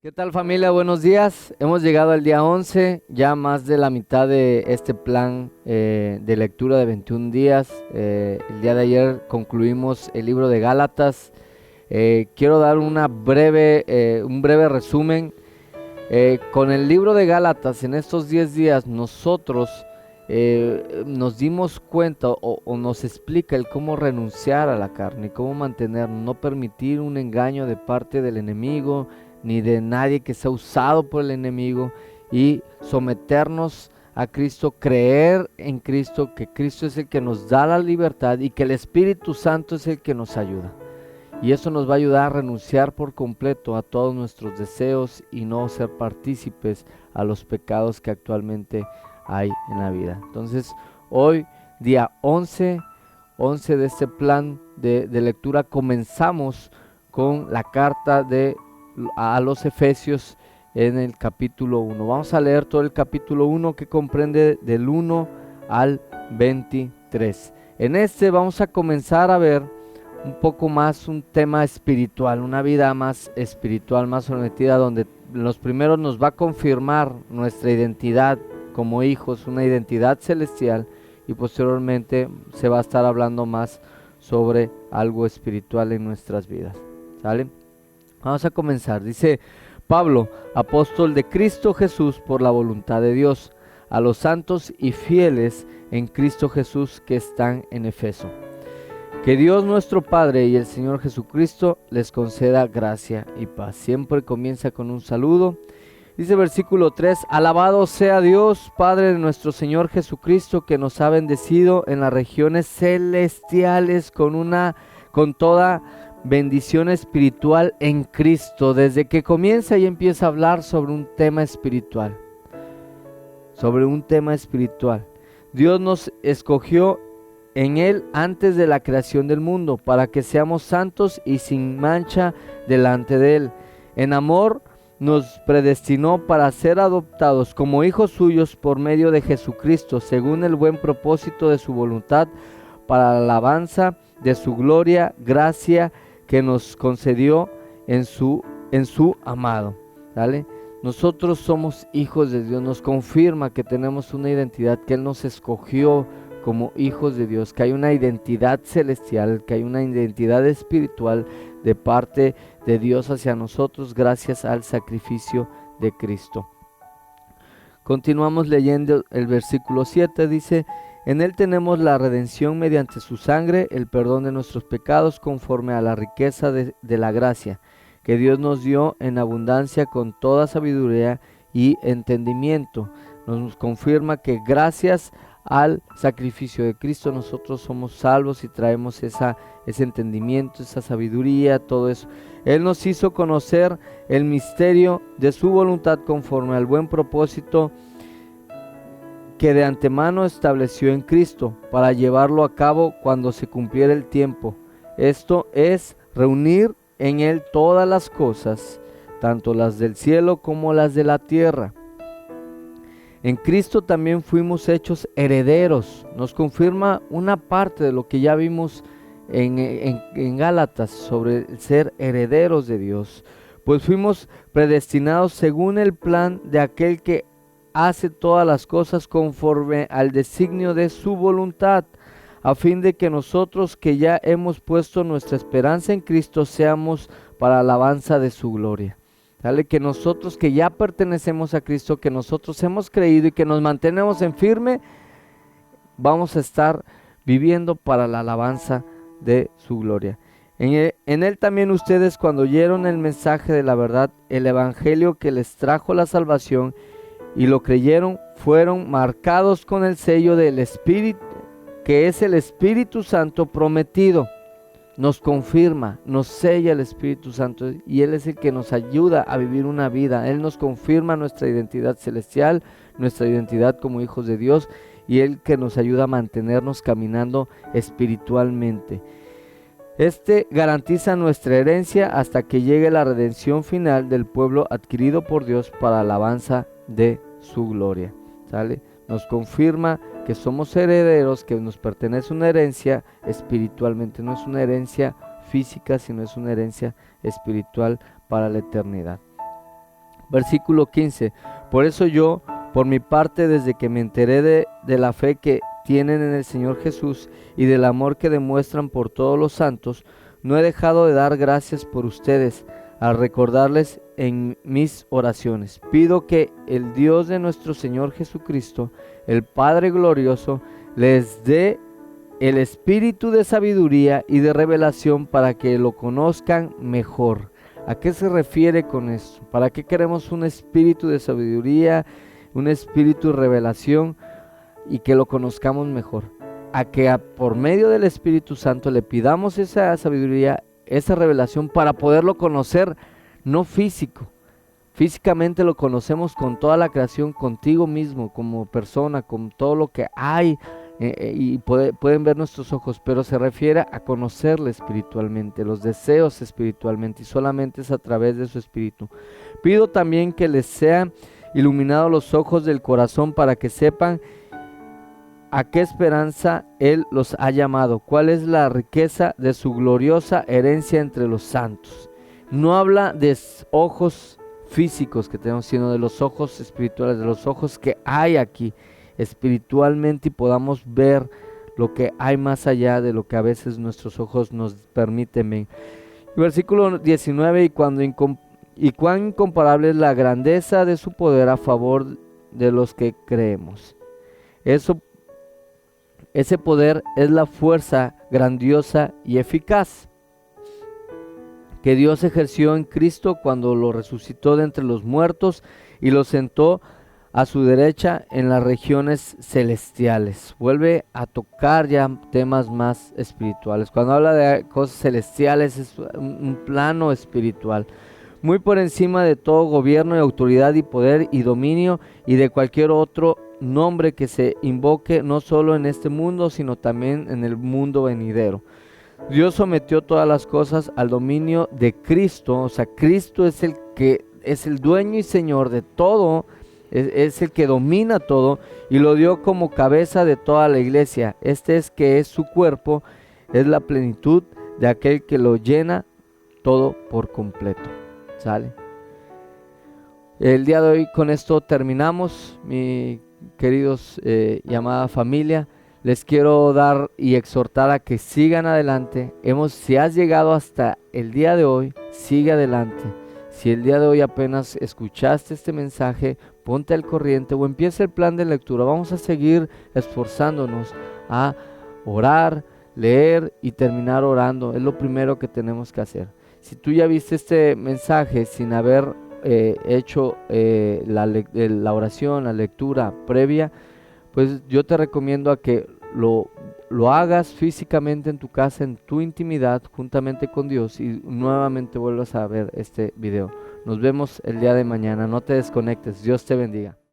¿Qué tal, familia? Buenos días. Hemos llegado al día 11, ya más de la mitad de este plan de lectura de 21 días. El día de ayer concluimos el libro de Gálatas. Quiero dar un breve resumen. Con el libro de Gálatas, en estos 10 días, nosotros nos dimos cuenta o nos explica el cómo renunciar a la carne, cómo mantener, no permitir un engaño de parte del enemigo, ni de nadie que sea usado por el enemigo, y someternos a Cristo, creer en Cristo, que Cristo es el que nos da la libertad y que el Espíritu Santo es el que nos ayuda. Y eso nos va a ayudar a renunciar por completo a todos nuestros deseos y no ser partícipes a los pecados que actualmente hay en la vida. Entonces, hoy, día 11 de este plan de lectura, comenzamos con la carta a los Efesios en el capítulo 1. Vamos a leer todo el capítulo 1, que comprende del 1 al 23. En este vamos a comenzar a ver un poco más un tema espiritual, una vida más espiritual, más sometida, donde los primeros nos va a confirmar nuestra identidad como hijos, una identidad celestial, y posteriormente se va a estar hablando más sobre algo espiritual en nuestras vidas. ¿Sale? Vamos a comenzar. Dice Pablo, apóstol de Cristo Jesús por la voluntad de Dios, a los santos y fieles en Cristo Jesús que están en Efeso. Que Dios nuestro Padre y el Señor Jesucristo les conceda gracia y paz. Siempre comienza con un saludo. Dice versículo 3, alabado sea Dios, Padre de nuestro Señor Jesucristo, que nos ha bendecido en las regiones celestiales con toda bendición espiritual en Cristo. Desde que comienza y empieza a hablar sobre un tema espiritual. Dios nos escogió en Él antes de la creación del mundo, para que seamos santos y sin mancha delante de Él. En amor nos predestinó para ser adoptados como hijos suyos por medio de Jesucristo, según el buen propósito de su voluntad, para la alabanza de su gloria, gracia que nos concedió en su amado. ¿Vale? Nosotros somos hijos de Dios, nos confirma que tenemos una identidad, que Él nos escogió como hijos de Dios, que hay una identidad celestial, que hay una identidad espiritual de parte de Dios hacia nosotros gracias al sacrificio de Cristo. Continuamos leyendo el versículo 7, dice, en Él tenemos la redención mediante su sangre, el perdón de nuestros pecados conforme a la riqueza de la gracia, que Dios nos dio en abundancia con toda sabiduría y entendimiento. Nos confirma que gracias al sacrificio de Cristo nosotros somos salvos y traemos ese entendimiento, esa sabiduría, todo eso. Él nos hizo conocer el misterio de su voluntad conforme al buen propósito que de antemano estableció en Cristo para llevarlo a cabo cuando se cumpliera el tiempo. Esto es reunir en Él todas las cosas, tanto las del cielo como las de la tierra. En Cristo también fuimos hechos herederos. Nos confirma una parte de lo que ya vimos en Gálatas sobre ser herederos de Dios. Pues fuimos predestinados según el plan de aquel que hace todas las cosas conforme al designio de su voluntad, a fin de que nosotros que ya hemos puesto nuestra esperanza en Cristo seamos para alabanza de su gloria. ¿Sale? Que nosotros que ya pertenecemos a Cristo, que nosotros hemos creído y que nos mantenemos en firme, vamos a estar viviendo para la alabanza de su gloria. En él también ustedes, cuando oyeron el mensaje de la verdad, el evangelio que les trajo la salvación y lo creyeron, fueron marcados con el sello del Espíritu, que es el Espíritu Santo prometido. Nos confirma, nos sella el Espíritu Santo y Él es el que nos ayuda a vivir una vida. Él nos confirma nuestra identidad celestial, nuestra identidad como hijos de Dios, y Él que nos ayuda a mantenernos caminando espiritualmente. Este garantiza nuestra herencia hasta que llegue la redención final del pueblo adquirido por Dios para alabanza de su gloria. ¿Sale? Nos confirma que somos herederos, que nos pertenece una herencia espiritualmente, no es una herencia física, sino es una herencia espiritual para la eternidad. Versículo 15. Por eso yo, por mi parte, desde que me enteré de la fe que tienen en el Señor Jesús y del amor que demuestran por todos los santos, no he dejado de dar gracias por ustedes, al recordarles en mis oraciones. Pido que el Dios de nuestro Señor Jesucristo, el Padre glorioso, les dé el espíritu de sabiduría y de revelación para que lo conozcan mejor. ¿A qué se refiere con esto? ¿Para qué queremos un espíritu de sabiduría, un espíritu de revelación y que lo conozcamos mejor? A que por medio del Espíritu Santo le pidamos esa sabiduría, esa revelación para poderlo conocer, no físicamente lo conocemos con toda la creación, contigo mismo, como persona, con todo lo que hay, y pueden ver nuestros ojos, pero se refiere a conocerle espiritualmente, los deseos espiritualmente, y solamente es a través de su espíritu. Pido también que les sean iluminados los ojos del corazón para que sepan a qué esperanza Él los ha llamado, cuál es la riqueza de su gloriosa herencia entre los santos. No habla de ojos físicos que tenemos, sino de los ojos espirituales, de los ojos que hay aquí espiritualmente, y podamos ver lo que hay más allá de lo que a veces nuestros ojos nos permiten ver. Versículo 19, y cuán incomparable es la grandeza de su poder a favor de los que creemos. Ese poder es la fuerza grandiosa y eficaz que Dios ejerció en Cristo cuando lo resucitó de entre los muertos y lo sentó a su derecha en las regiones celestiales. Vuelve a tocar ya temas más espirituales. Cuando habla de cosas celestiales es un plano espiritual, muy por encima de todo gobierno y autoridad y poder y dominio y de cualquier otro nombre que se invoque, no solo en este mundo, sino también en el mundo venidero. Dios sometió todas las cosas al dominio de Cristo. O sea, Cristo es el que es el dueño y señor de todo, es el que domina todo, y lo dio como cabeza de toda la iglesia. Este es que es su cuerpo, es la plenitud de aquel que lo llena todo por completo. ¿Sale? El día de hoy con esto terminamos, mis queridos y amada familia. Les quiero dar y exhortar a que sigan adelante. Si has llegado hasta el día de hoy, sigue adelante. Si el día de hoy apenas escuchaste este mensaje, ponte al corriente o empieza el plan de lectura. Vamos a seguir esforzándonos a orar, leer y terminar orando. Es lo primero que tenemos que hacer. Si tú ya viste este mensaje sin haber hecho la oración, la lectura previa, pues yo te recomiendo a que lo hagas físicamente en tu casa, en tu intimidad, juntamente con Dios, y nuevamente vuelvas a ver este video. Nos vemos el día de mañana. No te desconectes. Dios te bendiga.